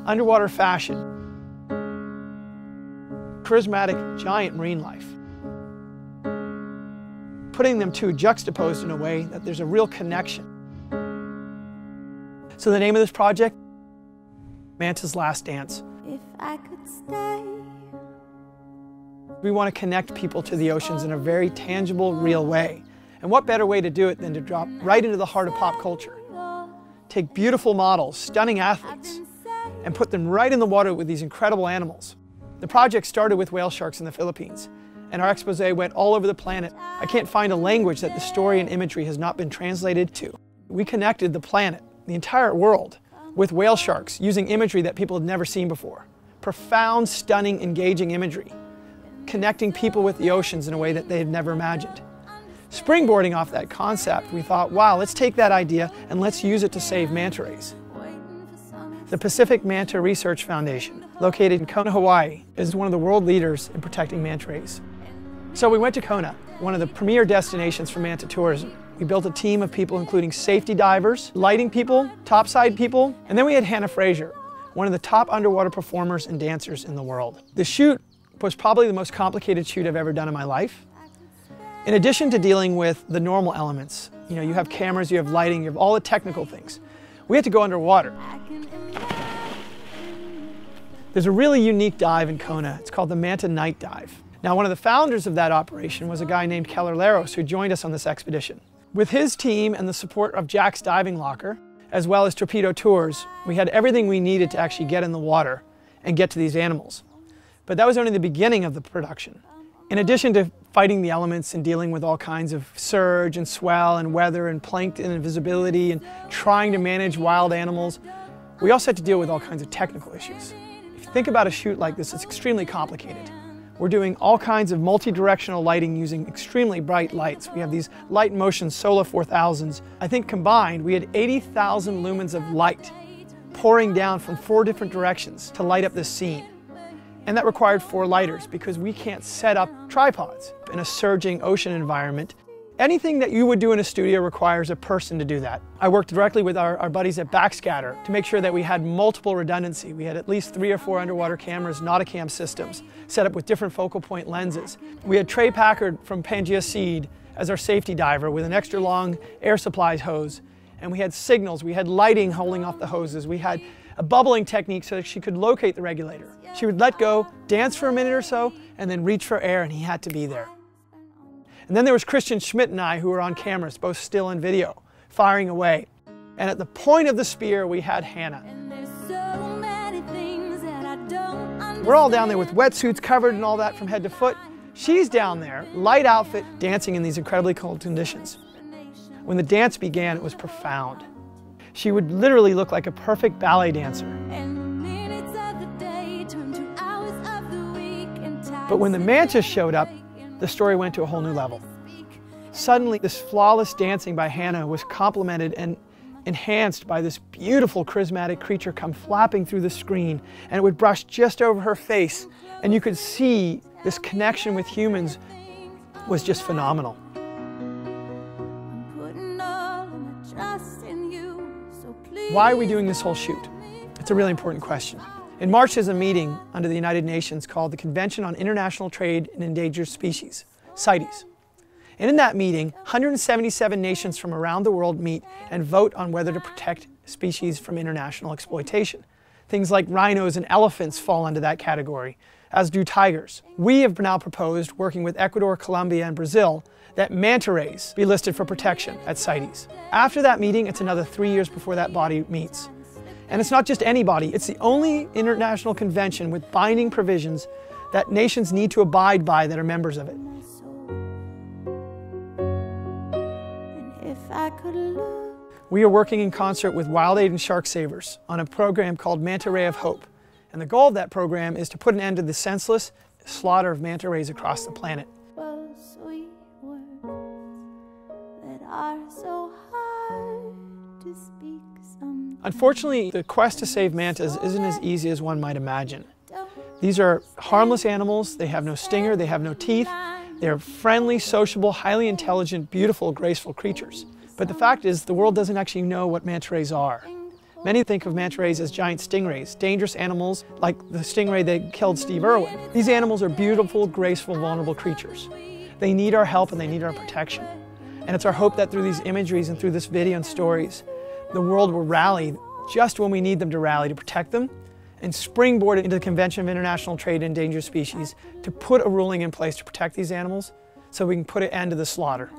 underwater fashion, charismatic giant marine life, putting them two juxtaposed in a way that there's a real connection. So the name of this project, Manta's Last Dance. If I could stay. We want to connect people to the oceans in a very tangible, real way. And what better way to do it than to drop right into the heart of pop culture? Take beautiful models, stunning athletes, and put them right in the water with these incredible animals. The project started with whale sharks in the Philippines, and our expose went all over the planet. I can't find a language that the story and imagery has not been translated to. We connected the planet, the entire world, with whale sharks using imagery that people had never seen before. Profound, stunning, engaging imagery, connecting people with the oceans in a way that they had never imagined. Springboarding off that concept, we thought, wow, let's take that idea and let's use it to save manta rays. The Pacific Manta Research Foundation, located in Kona, Hawaii, is one of the world leaders in protecting manta rays. So we went to Kona, one of the premier destinations for manta tourism. We built a team of people including safety divers, lighting people, topside people, and then we had Hannah Fraser, one of the top underwater performers and dancers in the world. The shoot was probably the most complicated shoot I've ever done in my life. In addition to dealing with the normal elements, you have cameras, you have lighting, you have all the technical things, we had to go underwater. There's a really unique dive in Kona. It's called the Manta Night Dive. Now, one of the founders of that operation was a guy named Keller Laros, who joined us on this expedition. With his team and the support of Jack's Diving Locker, as well as Torpedo Tours, we had everything we needed to actually get in the water and get to these animals. But that was only the beginning of the production. In addition to fighting the elements and dealing with all kinds of surge and swell and weather and plankton and visibility and trying to manage wild animals, we also had to deal with all kinds of technical issues. If you think about a shoot like this, it's extremely complicated. We're doing all kinds of multi-directional lighting using extremely bright lights. We have these Light in Motion Sola 4000s. I think combined, we had 80,000 lumens of light pouring down from 4 different directions to light up this scene. And that required 4 lighters because we can't set up tripods in a surging ocean environment. Anything that you would do in a studio requires a person to do that. I worked directly with our buddies at Backscatter to make sure that we had multiple redundancy. We had at least 3 or 4 underwater cameras, Nauticam systems, set up with different focal point lenses. We had Trey Packard from Pangea Seed as our safety diver with an extra long air supplies hose. And we had signals, we had lighting holding off the hoses. We had a bubbling technique so that she could locate the regulator. She would let go, dance for a minute or so, and then reach for air, and he had to be there. And then there was Christian Schmidt and I, who were on cameras, both still and video, firing away. And at the point of the spear, we had Hannah. We're all down there with wetsuits covered and all that from head to foot. She's down there, light outfit, dancing in these incredibly cold conditions. When the dance began, it was profound. She would literally look like a perfect ballet dancer. But when the mantis showed up, the story went to a whole new level. Suddenly, this flawless dancing by Hannah was complemented and enhanced by this beautiful charismatic creature come flapping through the screen, and it would brush just over her face, and you could see this connection with humans was just phenomenal. Why are we doing this whole shoot? It's a really important question. In March there's a meeting under the United Nations called the Convention on International Trade in Endangered Species, CITES. And in that meeting, 177 nations from around the world meet and vote on whether to protect species from international exploitation. Things like rhinos and elephants fall under that category, as do tigers. We have now proposed, working with Ecuador, Colombia, and Brazil, that manta rays be listed for protection at CITES. After that meeting, it's another 3 years before that body meets. And it's not just any body, it's the only international convention with binding provisions that nations need to abide by that are members of it. We are working in concert with WildAid and Shark Savers on a program called Manta Ray of Hope. And the goal of that program is to put an end to the senseless slaughter of manta rays across the planet. Unfortunately, the quest to save mantas isn't as easy as one might imagine. These are harmless animals, they have no stinger, they have no teeth, they're friendly, sociable, highly intelligent, beautiful, graceful creatures. But the fact is, the world doesn't actually know what manta rays are. Many think of manta rays as giant stingrays, dangerous animals like the stingray that killed Steve Irwin. These animals are beautiful, graceful, vulnerable creatures. They need our help and they need our protection. And it's our hope that through these imageries and through this video and stories, the world will rally just when we need them to rally to protect them and springboard into the Convention of International Trade in Endangered Species to put a ruling in place to protect these animals so we can put an end to the slaughter.